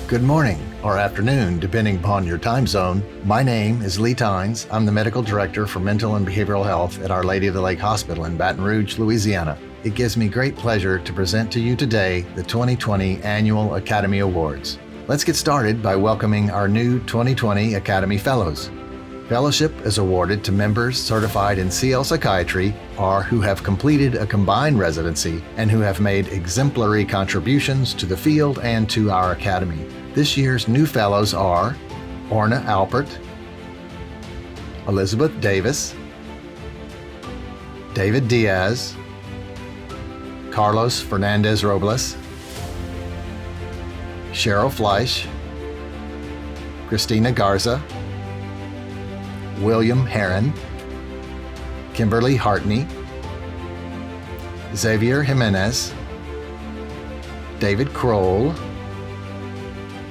Good morning or afternoon, depending upon your time zone. My name is Lee Tynes. I'm the Medical Director for Mental and Behavioral Health at Our Lady of the Lake Hospital in Baton Rouge, Louisiana. It gives me great pleasure to present to you today the 2020 Annual Academy Awards. Let's get started by welcoming our new 2020 Academy Fellows. Fellowship is awarded to members certified in CL Psychiatry or who have completed a combined residency and who have made exemplary contributions to the field and to our Academy. This year's new fellows are Orna Alpert, Elizabeth Davis, David Diaz, Carlos Fernandez Robles, Cheryl Fleisch, Christina Garza, William Heron, Kimberly Hartney, Xavier Jimenez, David Kroll,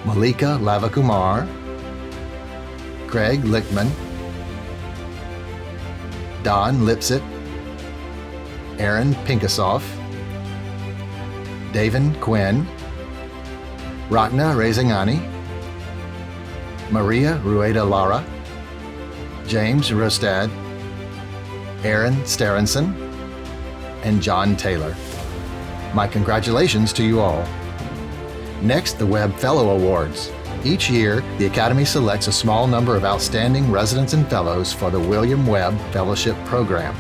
Malika Lavakumar, Craig Lichtman, Don Lipset, Aaron Pinkasoff, Davin Quinn, Rachna Rezangani, Maria Rueda Lara, James Rostad, Aaron Sterenson, and John Taylor. My congratulations to you all. Next, the Webb Fellow Awards. Each year, the Academy selects a small number of outstanding residents and fellows for the William Webb Fellowship Program.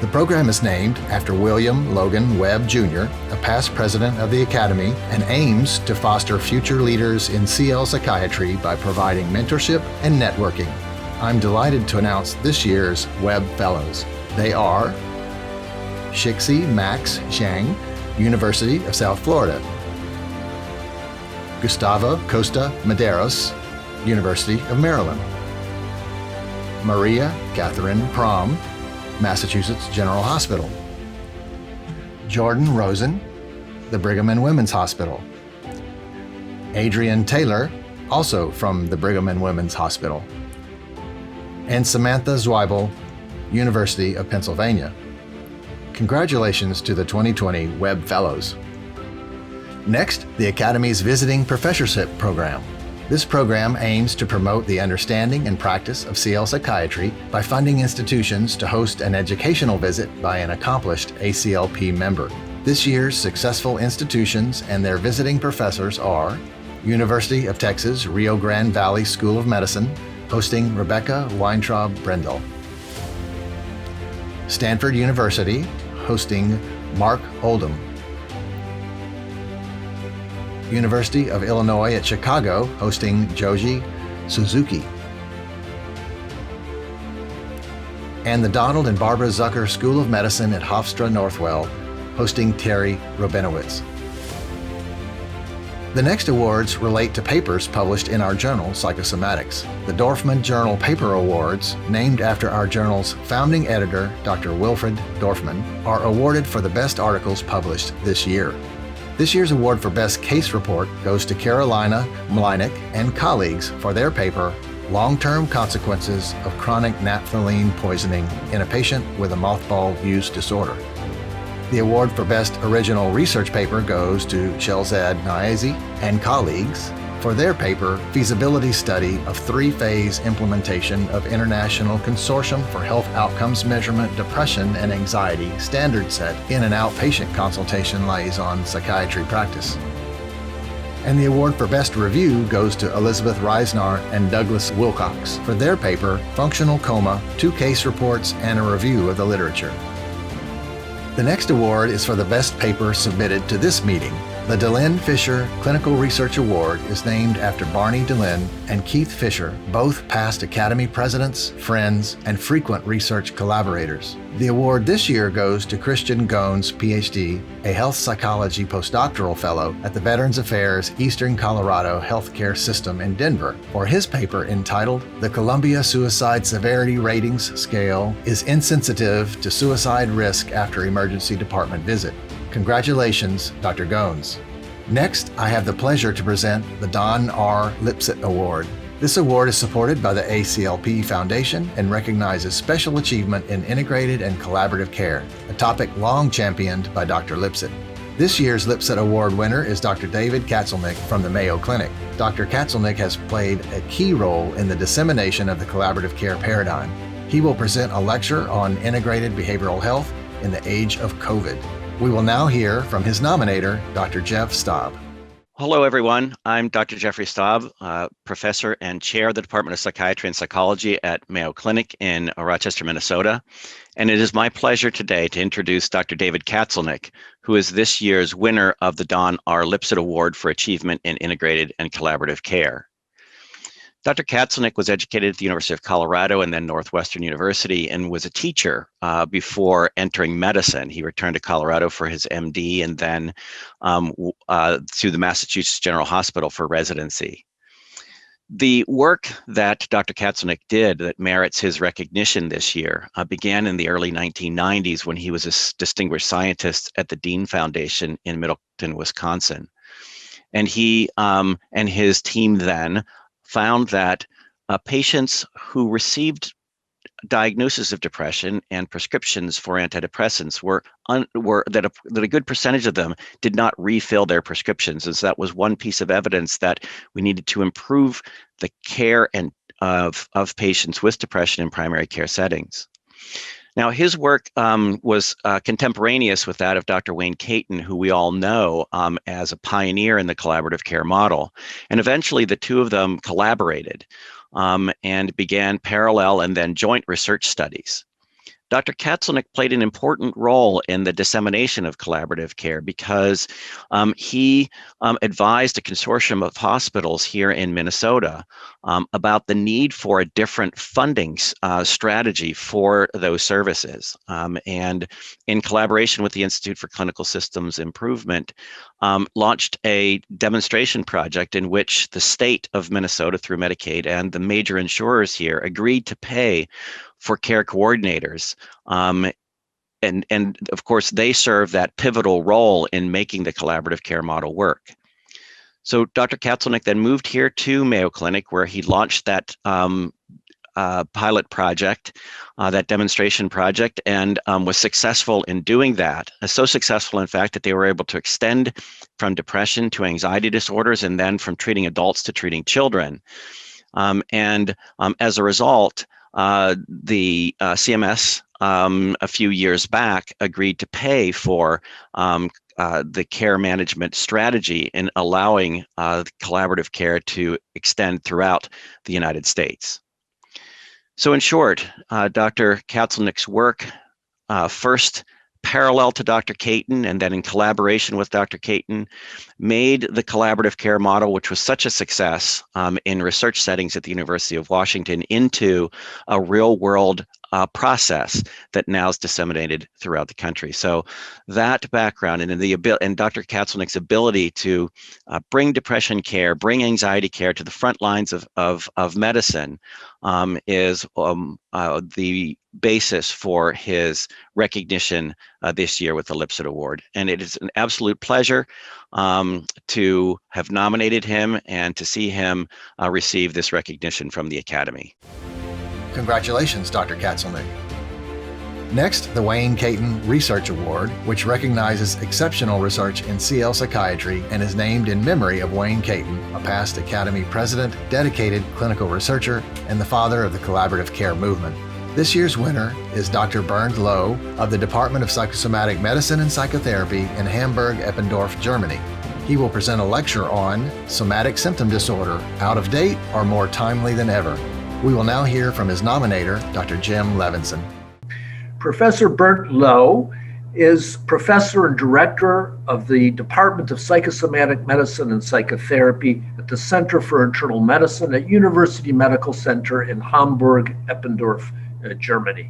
The program is named after William Logan Webb Jr., a past president of the Academy, and aims to foster future leaders in CL Psychiatry by providing mentorship and networking. I'm delighted to announce this year's Webb Fellows. They are Shixi Max Zhang, University of South Florida; Gustavo Costa Medeiros, University of Maryland; Maria Catherine Prom, Massachusetts General Hospital; Jordan Rosen, the Brigham and Women's Hospital; Adrian Taylor, also from the Brigham and Women's Hospital; and Samantha Zweibel, University of Pennsylvania. Congratulations to the 2020 Webb Fellows. Next, the Academy's Visiting Professorship Program. This program aims to promote the understanding and practice of CL Psychiatry by funding institutions to host an educational visit by an accomplished ACLP member. This year's successful institutions and their visiting professors are University of Texas Rio Grande Valley School of Medicine, hosting Rebecca Weintraub Brendel; Stanford University, hosting Mark Oldham; University of Illinois at Chicago, hosting Joji Suzuki; and the Donald and Barbara Zucker School of Medicine at Hofstra Northwell, hosting Terry Robinowitz. The next awards relate to papers published in our journal, Psychosomatics. The Dorfman Journal Paper Awards, named after our journal's founding editor, Dr. Wilfred Dorfman, are awarded for the best articles published this year. This year's award for Best Case Report goes to Carolina Mlynick and colleagues for their paper, Long-Term Consequences of Chronic Naphthalene Poisoning in a Patient with a Mothball Use Disorder. The award for Best Original Research Paper goes to Shelzad Niazi and colleagues for their paper, Feasibility Study of Three-Phase Implementation of International Consortium for Health Outcomes Measurement Depression and Anxiety Standard Set in an Outpatient Consultation-Liaison Psychiatry Practice. And the award for Best Review goes to Elizabeth Reisnar and Douglas Wilcox for their paper, Functional Coma, 2 Case Reports and a Review of the Literature. The next award is for the best paper submitted to this meeting. The DeLynn Fisher Clinical Research Award is named after Barney DeLynn and Keith Fisher, both past Academy presidents, friends, and frequent research collaborators. The award this year goes to Christian Gones, PhD, a health psychology postdoctoral fellow at the Veterans Affairs Eastern Colorado Healthcare System in Denver, for his paper entitled "The Columbia Suicide Severity Ratings Scale is Insensitive to Suicide Risk After Emergency Department Visit." Congratulations, Dr. Gones. Next, I have the pleasure to present the Don R. Lipset Award. This award is supported by the ACLP Foundation and recognizes special achievement in integrated and collaborative care, a topic long championed by Dr. Lipset. This year's Lipset Award winner is Dr. David Katzelnick from the Mayo Clinic. Dr. Katzelnick has played a key role in the dissemination of the collaborative care paradigm. He will present a lecture on integrated behavioral health in the age of COVID. We will now hear from his nominator, Dr. Jeff Staub. Hello, everyone. I'm Dr. Jeffrey Staub, professor and chair of the Department of Psychiatry and Psychology at Mayo Clinic in Rochester, Minnesota. And it is my pleasure today to introduce Dr. David Katzelnick, who is this year's winner of the Don R. Lipset Award for Achievement in Integrated and Collaborative Care. Dr. Katzelnick was educated at the University of Colorado and then Northwestern University and was a teacher before entering medicine. He returned to Colorado for his MD and then to the Massachusetts General Hospital for residency. The work that Dr. Katzelnick did that merits his recognition this year began in the early 1990s when he was a distinguished scientist at the Dean Foundation in Middleton, Wisconsin. And he and his team then found that patients who received diagnosis of depression and prescriptions for antidepressants that a good percentage of them did not refill their prescriptions. And so that was one piece of evidence that we needed to improve the care of patients with depression in primary care settings. Now, his work was contemporaneous with that of Dr. Wayne Caton, who we all know as a pioneer in the collaborative care model. And eventually, the two of them collaborated and began parallel and then joint research studies. Dr. Katzelnick played an important role in the dissemination of collaborative care because he advised a consortium of hospitals here in Minnesota about the need for a different funding strategy for those services. And in collaboration with the Institute for Clinical Systems Improvement, launched a demonstration project in which the state of Minnesota through Medicaid and the major insurers here agreed to pay for care coordinators. And of course, they serve that pivotal role in making the collaborative care model work. So Dr. Katzelnick then moved here to Mayo Clinic, where he launched that pilot project, that demonstration project, and was successful in doing that. So successful, in fact, that they were able to extend from depression to anxiety disorders and then from treating adults to treating children. As a result, the CMS a few years back agreed to pay for the care management strategy in allowing collaborative care to extend throughout the United States. So in short, Dr. Katzelnick's work, first parallel to Dr. Caton and then in collaboration with Dr. Caton, made the collaborative care model, which was such a success in research settings at the University of Washington, into a real-world process that now is disseminated throughout the country. So that background and Dr. Katzelnick's ability to bring depression care, bring anxiety care to the front lines of medicine is the basis for his recognition this year with the Lipset Award. And it is an absolute pleasure to have nominated him and to see him receive this recognition from the Academy. Congratulations, Dr. Katzelnick. Next, the Wayne Caton Research Award, which recognizes exceptional research in CL psychiatry and is named in memory of Wayne Caton, a past Academy president, dedicated clinical researcher, and the father of the collaborative care movement. This year's winner is Dr. Bernd Loh of the Department of Psychosomatic Medicine and Psychotherapy in Hamburg-Eppendorf, Germany. He will present a lecture on somatic symptom disorder, out of date or more timely than ever. We will now hear from his nominator, Dr. Jim Levinson. Professor Bernd Loh is professor and director of the Department of Psychosomatic Medicine and Psychotherapy at the Center for Internal Medicine at University Medical Center in Hamburg-Eppendorf, Germany.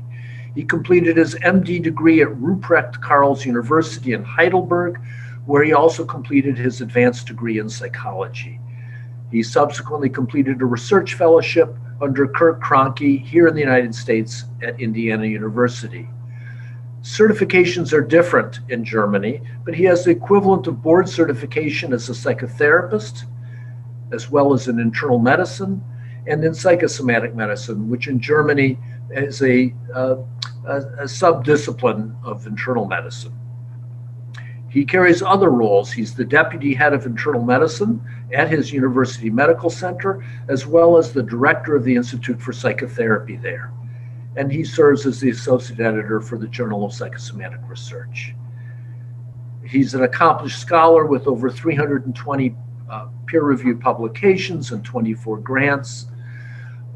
He completed his MD degree at Ruprecht Karls University in Heidelberg, where he also completed his advanced degree in psychology. He subsequently completed a research fellowship under Kirk Cronke here in the United States at Indiana University. Certifications are different in Germany, but he has the equivalent of board certification as a psychotherapist, as well as in internal medicine and in psychosomatic medicine, which in Germany is a subdiscipline of internal medicine. He carries other roles. He's the deputy head of internal medicine at his university medical center, as well as the director of the Institute for Psychotherapy there. And he serves as the associate editor for the Journal of Psychosomatic Research. He's an accomplished scholar with over 320 peer-reviewed publications and 24 grants.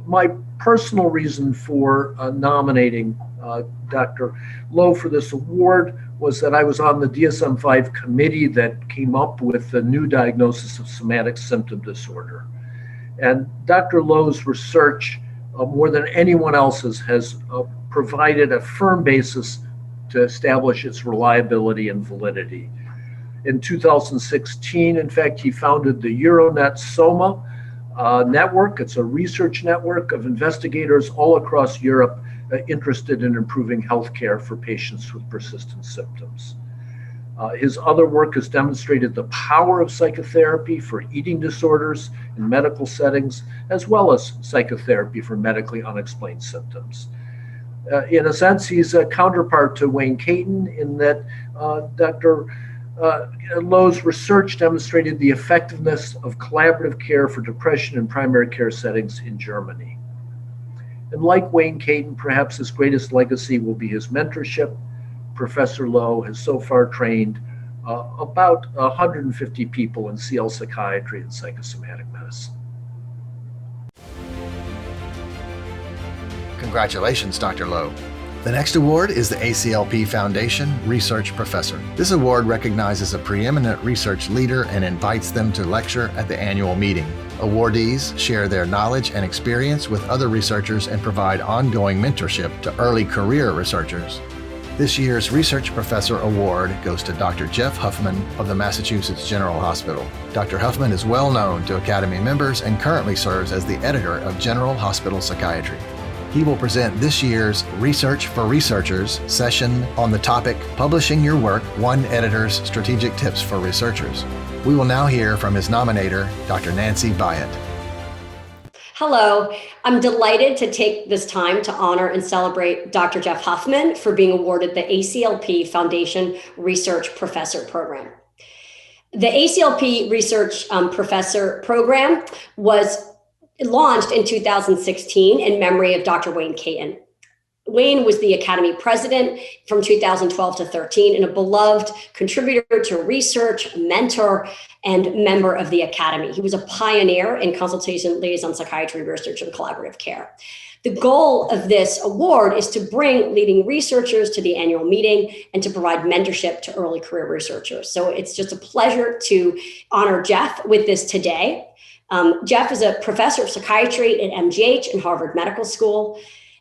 My personal reason for nominating Dr. Lowe for this award was that I was on the DSM-5 committee that came up with the new diagnosis of somatic symptom disorder. And Dr. Lowe's research, more than anyone else's, has provided a firm basis to establish its reliability and validity. In 2016, in fact, he founded the Euronet Soma network. It's a research network of investigators all across Europe interested in improving healthcare for patients with persistent symptoms. His other work has demonstrated the power of psychotherapy for eating disorders in medical settings, as well as psychotherapy for medically unexplained symptoms. In a sense, he's a counterpart to Wayne Caton in that Dr. Lowe's research demonstrated the effectiveness of collaborative care for depression in primary care settings in Germany. And like Wayne Caton, perhaps his greatest legacy will be his mentorship. Professor Lowe has so far trained about 150 people in CL psychiatry and psychosomatic medicine. Congratulations, Dr. Lowe. The next award is the ACLP Foundation Research Professor. This award recognizes a preeminent research leader and invites them to lecture at the annual meeting. Awardees share their knowledge and experience with other researchers and provide ongoing mentorship to early career researchers. This year's Research Professor Award goes to Dr. Jeff Huffman of the Massachusetts General Hospital. Dr. Huffman is well known to Academy members and currently serves as the editor of General Hospital Psychiatry. He will present this year's Research for Researchers session on the topic Publishing Your Work, One Editor's Strategic Tips for Researchers. We will now hear from his nominator, Dr. Nancy Byatt. Hello, I'm delighted to take this time to honor and celebrate Dr. Jeff Huffman for being awarded the ACLP Foundation Research Professor Program. The ACLP Research Professor Program was launched in 2016 in memory of Dr. Wayne Caton. Wayne was the Academy president from 2012 to 13 and a beloved contributor to research, mentor, and member of the Academy. He was a pioneer in consultation-liaison psychiatry research and collaborative care. The goal of this award is to bring leading researchers to the annual meeting and to provide mentorship to early career researchers. So it's just a pleasure to honor Jeff with this today. Jeff is a professor of psychiatry at MGH and Harvard Medical School.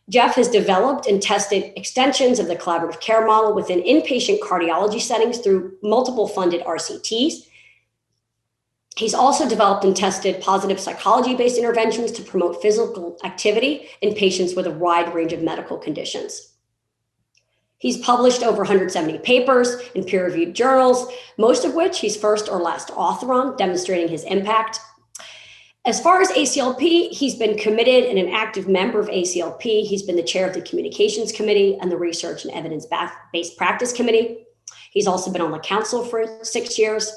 Jeff has developed and tested extensions of the collaborative care model within inpatient cardiology settings through multiple funded RCTs. He's also developed and tested positive psychology-based interventions to promote physical activity in patients with a wide range of medical conditions. He's published over 170 papers in peer-reviewed journals, most of which he's first or last author on, demonstrating his impact. As far as ACLP, he's been committed and an active member of ACLP. He's been the chair of the Communications Committee and the Research and Evidence-Based Practice Committee. He's also been on the council for 6 years.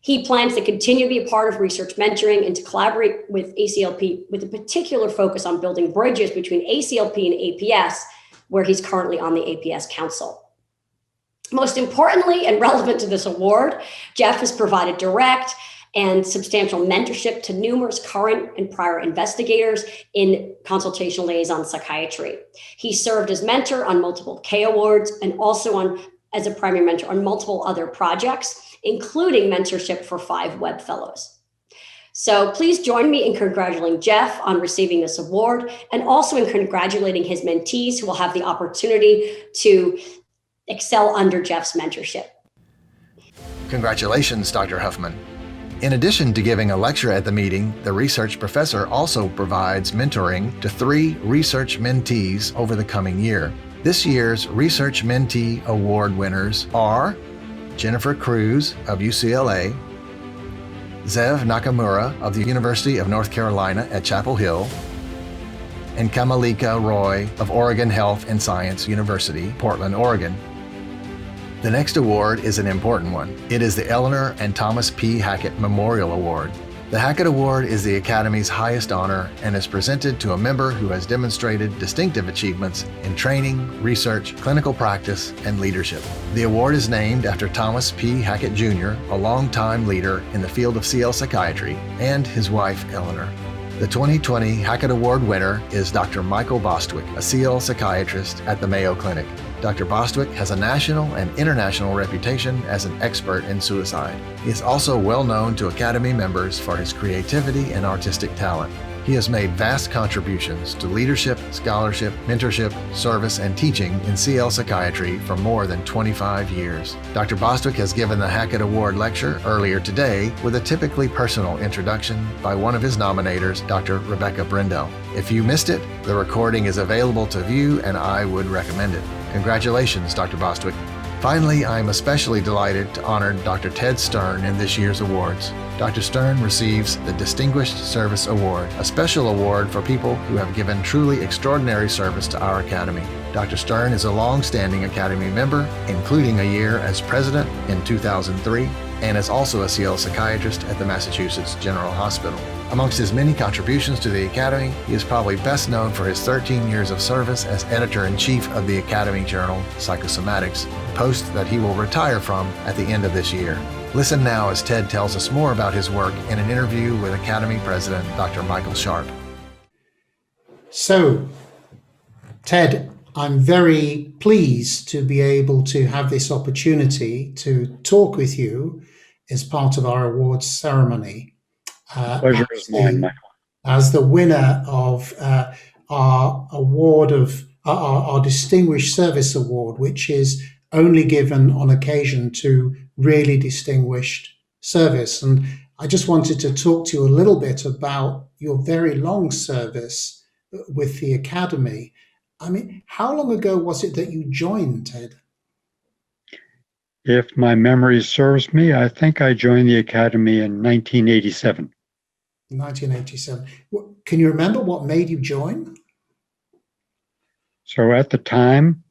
He plans to continue to be a part of research mentoring and to collaborate with ACLP with a particular focus on building bridges between ACLP and APS, where he's currently on the APS Council. Most importantly and relevant to this award, Jeff has provided direct and substantial mentorship to numerous current and prior investigators in consultation-liaison psychiatry. He served as mentor on multiple K Awards and also as a primary mentor on multiple other projects, including mentorship for 5 Webb Fellows. So please join me in congratulating Jeff on receiving this award and also in congratulating his mentees who will have the opportunity to excel under Jeff's mentorship. Congratulations, Dr. Huffman. In addition to giving a lecture at the meeting, the research professor also provides mentoring to 3 research mentees over the coming year. This year's Research Mentee Award winners are Jennifer Cruz of UCLA, Zev Nakamura of the University of North Carolina at Chapel Hill, and Kamalika Roy of Oregon Health and Science University, Portland, Oregon. The next award is an important one. It is the Eleanor and Thomas P. Hackett Memorial Award. The Hackett Award is the Academy's highest honor and is presented to a member who has demonstrated distinctive achievements in training, research, clinical practice, and leadership. The award is named after Thomas P. Hackett Jr., a longtime leader in the field of CL psychiatry, and his wife, Eleanor. The 2020 Hackett Award winner is Dr. Michael Bostwick, a CL psychiatrist at the Mayo Clinic. Dr. Bostwick has a national and international reputation as an expert in suicide. He is also well known to Academy members for his creativity and artistic talent. He has made vast contributions to leadership, scholarship, mentorship, service, and teaching in CL psychiatry for more than 25 years. Dr. Bostwick has given the Hackett Award lecture earlier today with a typically personal introduction by one of his nominators, Dr. Rebecca Brindell. If you missed it, the recording is available to view and I would recommend it. Congratulations, Dr. Bostwick. Finally, I am especially delighted to honor Dr. Ted Stern in this year's awards. Dr. Stern receives the Distinguished Service Award, a special award for people who have given truly extraordinary service to our Academy. Dr. Stern is a long-standing Academy member, including a year as president in 2003, and is also a CL psychiatrist at the Massachusetts General Hospital. Amongst his many contributions to the Academy, he is probably best known for his 13 years of service as editor-in-chief of the Academy journal, Psychosomatics, a post that he will retire from at the end of this year. Listen now as Ted tells us more about his work in an interview with Academy President Dr. Michael Sharp. So, Ted, I'm very pleased to be able to have this opportunity to talk with you as part of our awards ceremony. Pleasure is mine, Michael. As the winner of our award of our Distinguished Service Award, which is only given on occasion to really distinguished service. And I just wanted to talk to you a little bit about your very long service with the Academy. I mean, how long ago was it that you joined, Ted? If my memory serves me, I think I joined the Academy in 1987. 1987. Can you remember what made you join? So at the time,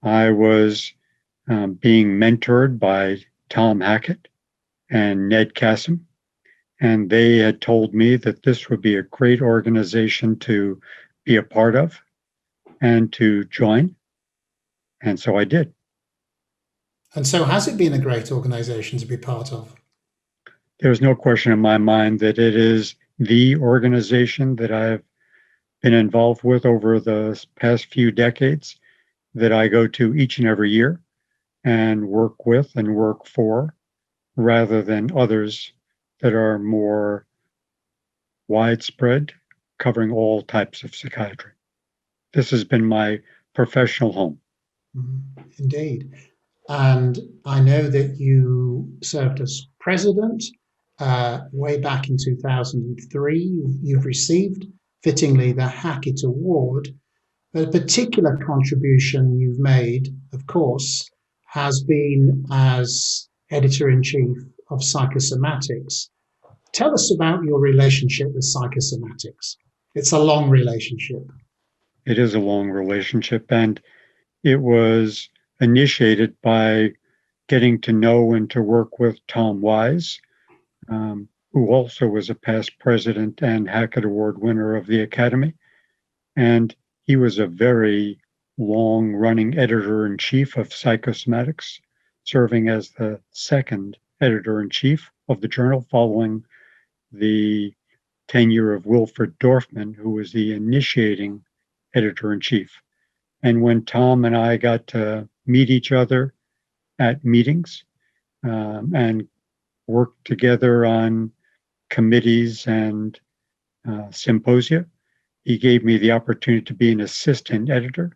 I was being mentored by Tom Hackett and Ned Kasem, and they had told me that this would be a great organization to be a part of and to join, and so I did. And so has it been a great organization to be part of? There's no question in my mind that it is the organization that I've been involved with over the past few decades, that I go to each and every year and work with and work for, rather than others that are more widespread, covering all types of psychiatry. This has been my professional home. Indeed. And I know that you served as president way back in 2003. You've received, fittingly, the Hackett Award. But a particular contribution you've made, of course, has been as editor-in-chief of Psychosomatics. Tell us about your relationship with Psychosomatics. It's a long relationship. It is a long relationship, and it was initiated by getting to know and to work with Tom Wise, who also was a past president and Hackett Award winner of the Academy. And he was a very long-running editor-in-chief of Psychosomatics, serving as the second editor-in-chief of the journal following the tenure of Wilfred Dorfman, who was the initiating editor-in-chief. And when Tom and I got to meet each other at meetings and work together on committees and symposia, he gave me the opportunity to be an assistant editor.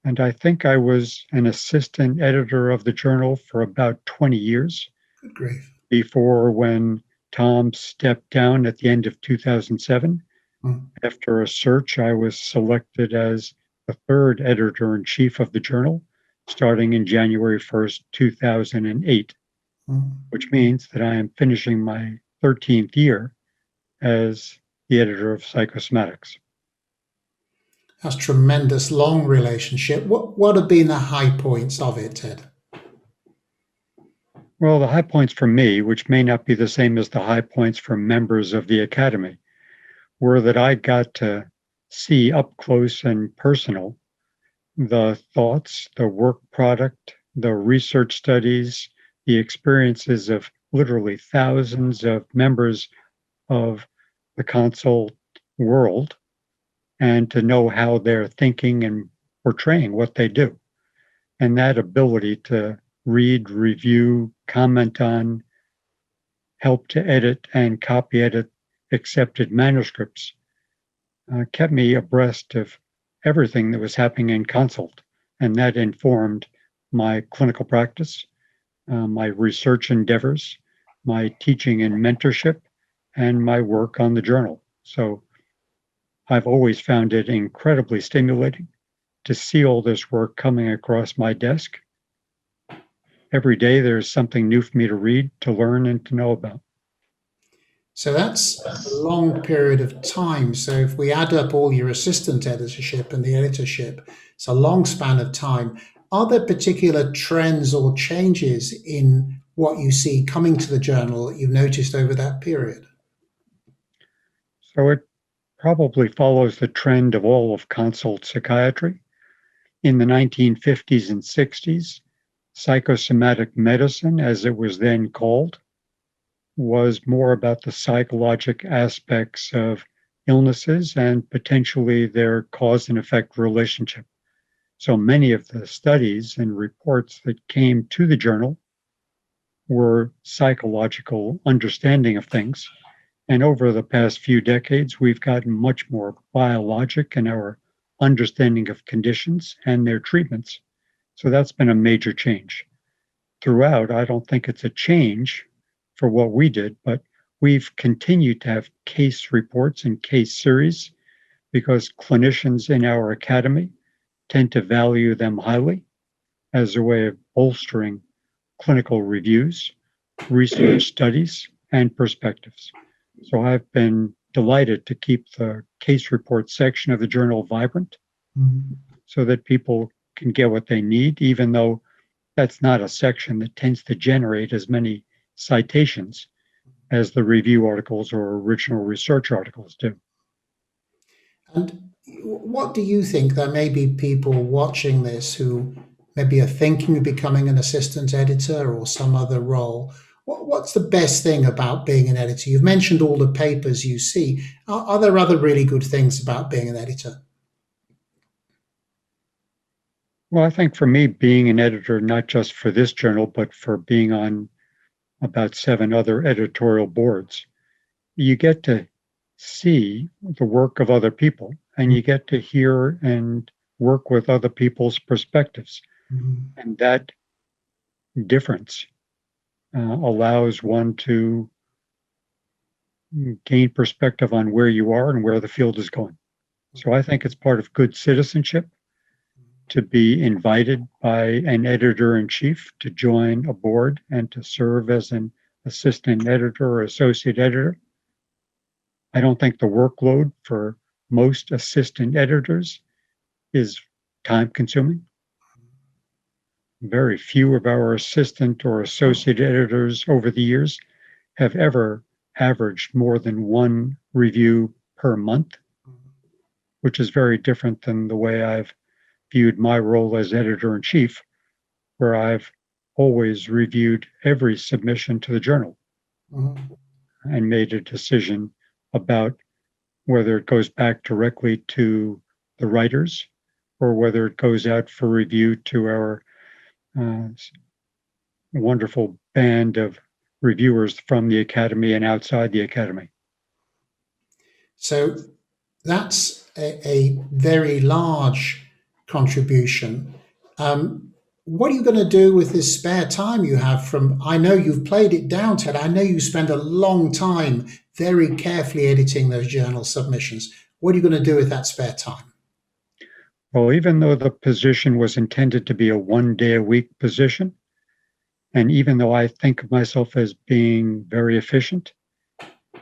And I think I was an assistant editor of the journal for about 20 years. Good grief. Before when Tom stepped down at the end of 2007. After a search, I was selected as the third editor-in-chief of the journal, starting in January 1st, 2008, which means that I am finishing my 13th year as the editor of Psychosomatics. That's tremendous, long relationship. What have been the high points of it, Ted? Well, the high points for me, which may not be the same as the high points for members of the Academy, were that I got to see up close and personal the thoughts, the work product, the research studies, the experiences of literally thousands of members of the consult world, and to know how they're thinking and portraying what they do. And that ability to read, review, comment on, help to edit and copy edit accepted manuscripts kept me abreast of everything that was happening in consult. And that informed my clinical practice, my research endeavors, my teaching and mentorship, and my work on the journal. So I've always found it incredibly stimulating to see all this work coming across my desk. Every day there's something new for me to read, to learn, and to know about. So that's a long period of time. So if we add up all your assistant editorship and the editorship, it's a long span of time. Are there particular trends or changes in what you see coming to the journal that you've noticed over that period? So it probably follows the trend of all of consult psychiatry. In the 1950s and 60s, psychosomatic medicine, as it was then called, was more about the psychologic aspects of illnesses and potentially their cause and effect relationship. So many of the studies and reports that came to the journal were psychological understanding of things. And over the past few decades, we've gotten much more biologic in our understanding of conditions and their treatments. So that's been a major change. Throughout, I don't think it's a change for what we did, but we've continued to have case reports and case series because clinicians in our academy tend to value them highly as a way of bolstering clinical reviews, research studies, and perspectives. So I've been delighted to keep the case report section of the journal vibrant so that people can get what they need, even though that's not a section that tends to generate as many citations as the review articles or original research articles do. And what do you think? There may be people watching this who maybe are thinking of becoming an assistant editor or some other role. What's the best thing about being an editor? You've mentioned all the papers you see. Are there other really good things about being an editor? Well, I think for me, being an editor, not just for this journal, but for being on about 7 other editorial boards, you get to see the work of other people and you get to hear and work with other people's perspectives. And that difference allows one to gain perspective on where you are and where the field is going. So I think it's part of good citizenship to be invited by an editor-in-chief to join a board and to serve as an assistant editor or associate editor. I don't think the workload for most assistant editors is time-consuming. Very few of our assistant or associate editors over the years have ever averaged more than 1 review per month, which is very different than the way I've viewed my role as editor-in-chief, where I've always reviewed every submission to the journal and made a decision about whether it goes back directly to the writers or whether it goes out for review to our wonderful band of reviewers from the Academy and outside the Academy. So that's a very large contribution. What are you going to do with this spare time you have from, I know you've played it down, Ted, I know you spend a long time very carefully editing those journal submissions. What are you going to do with that spare time? Well, even though the position was intended to be a 1-day-a-week position, and even though I think of myself as being very efficient,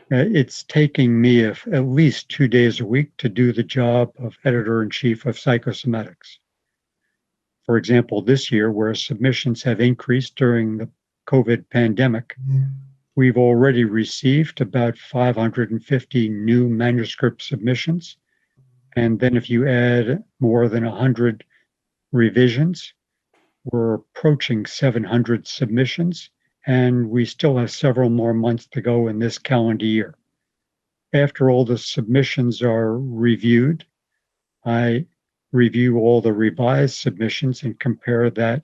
it's taking me at least 2 days a week to do the job of editor-in-chief of psychosomatics. For example, this year, where submissions have increased during the COVID pandemic, we've already received about 550 new manuscript submissions. And then if you add more than 100 revisions, we're approaching 700 submissions, and we still have several more months to go in this calendar year. After all the submissions are reviewed, I review all the revised submissions and compare that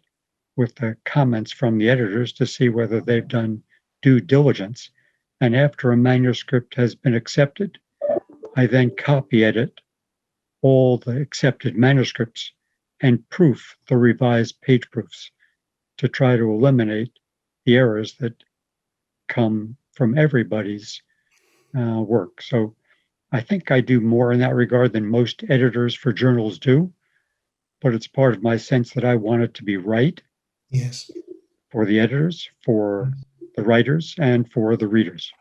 with the comments from the editors to see whether they've done due diligence. And after a manuscript has been accepted, I then copy edit all the accepted manuscripts and proof the revised page proofs to try to eliminate the errors that come from everybody's work. So I think I do more in that regard than most editors for journals do, but it's part of my sense that I want it to be right. Yes. For the editors, for the writers, and for the readers.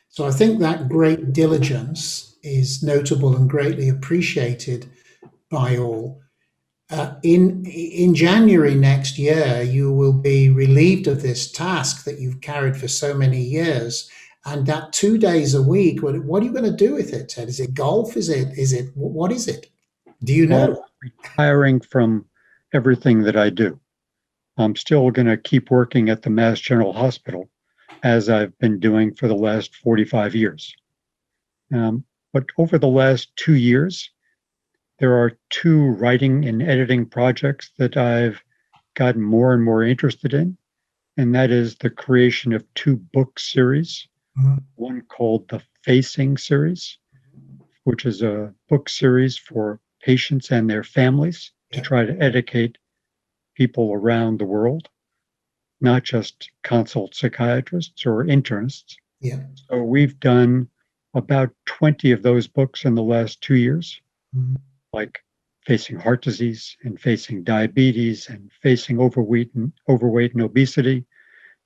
So I think that great diligence is notable and greatly appreciated by all. In January next year, you will be relieved of this task that you've carried for so many years. And that 2 days a week, what are you going to do with it, Ted? Is it golf? What is it? Do you know? Well, retiring from everything that I do. I'm still going to keep working at the Mass General Hospital as I've been doing for the last 45 years. But over the last 2 years, there are 2 writing and editing projects that I've gotten more and more interested in, and that is the creation of 2 book series, one called the Facing series, which is a book series for patients and their families to try to educate people around the world, not just consult psychiatrists or internists. Yeah. So we've done about 20 of those books in the last 2 years, like Facing Heart Disease and Facing Diabetes and Facing Overweight and Obesity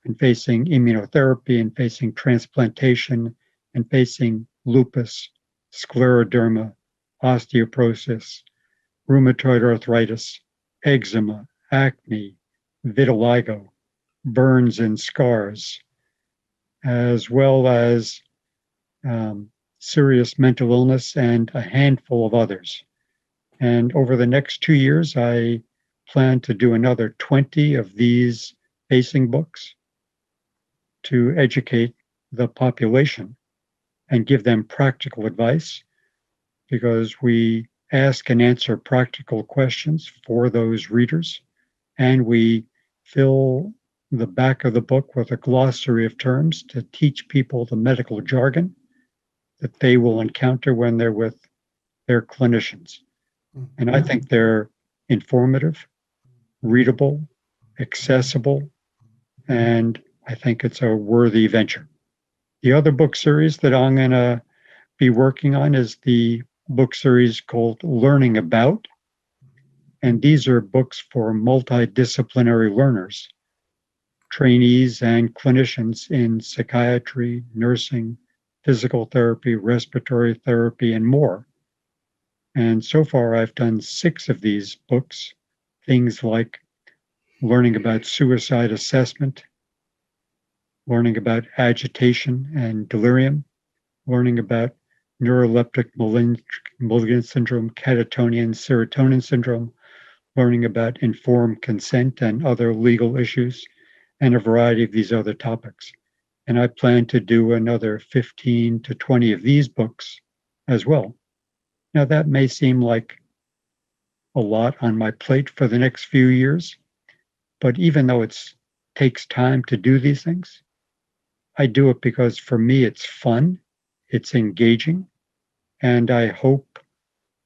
and Facing Immunotherapy and Facing Transplantation and Facing Lupus, Scleroderma, Osteoporosis, Rheumatoid Arthritis, Eczema, Acne, Vitiligo, burns and scars, as well as serious mental illness and a handful of others. And over the next 2 years, I plan to do another 20 of these Facing books to educate the population and give them practical advice, because we ask and answer practical questions for those readers, and we fill the back of the book with a glossary of terms to teach people the medical jargon that they will encounter when they're with their clinicians. And I think they're informative, readable, accessible, and I think it's a worthy venture. The other book series that I'm going to be working on is the book series called Learning About. And these are books for multidisciplinary learners, trainees and clinicians in psychiatry, nursing, physical therapy, respiratory therapy, and more. And so far, I've done 6 of these books, things like learning about suicide assessment, learning about agitation and delirium, learning about neuroleptic malignant syndrome, catatonia and serotonin syndrome, learning about informed consent and other legal issues, and a variety of these other topics. And I plan to do another 15 to 20 of these books as well. Now, that may seem like a lot on my plate for the next few years, but even though it takes time to do these things, I do it because for me it's fun, it's engaging, and I hope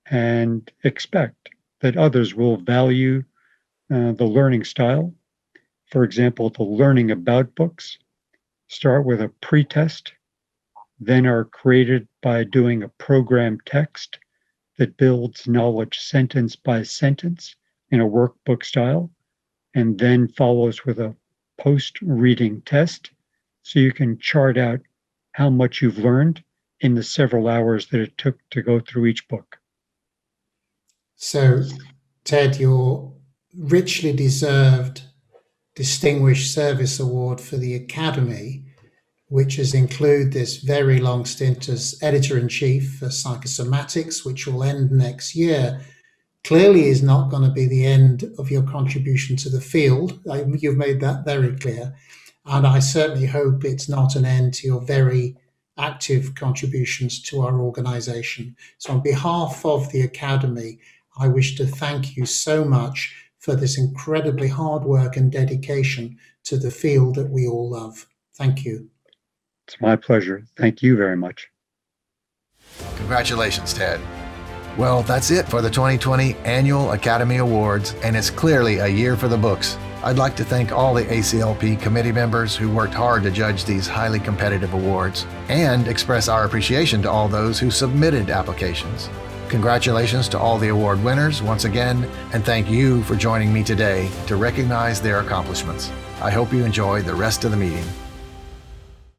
and expect that others will value the learning style. For example, the Learning About books start with a pretest, then are created by doing a program text that builds knowledge sentence by sentence in a workbook style, and then follows with a post-reading test, so you can chart out how much you've learned in the several hours that it took to go through each book. So, Ted, your richly deserved Distinguished Service Award for the Academy, which has included this very long stint as Editor-in-Chief for Psychosomatics, which will end next year, clearly is not going to be the end of your contribution to the field. You've made that very clear. And I certainly hope it's not an end to your very active contributions to our organization. So on behalf of the Academy, I wish to thank you so much for this incredibly hard work and dedication to the field that we all love. Thank you. It's my pleasure. Thank you very much. Congratulations, Ted. Well, that's it for the 2020 Annual Academy Awards, and it's clearly a year for the books. I'd like to thank all the ACLP committee members who worked hard to judge these highly competitive awards, and express our appreciation to all those who submitted applications. Congratulations to all the award winners once again, and thank you for joining me today to recognize their accomplishments. I hope you enjoy the rest of the meeting.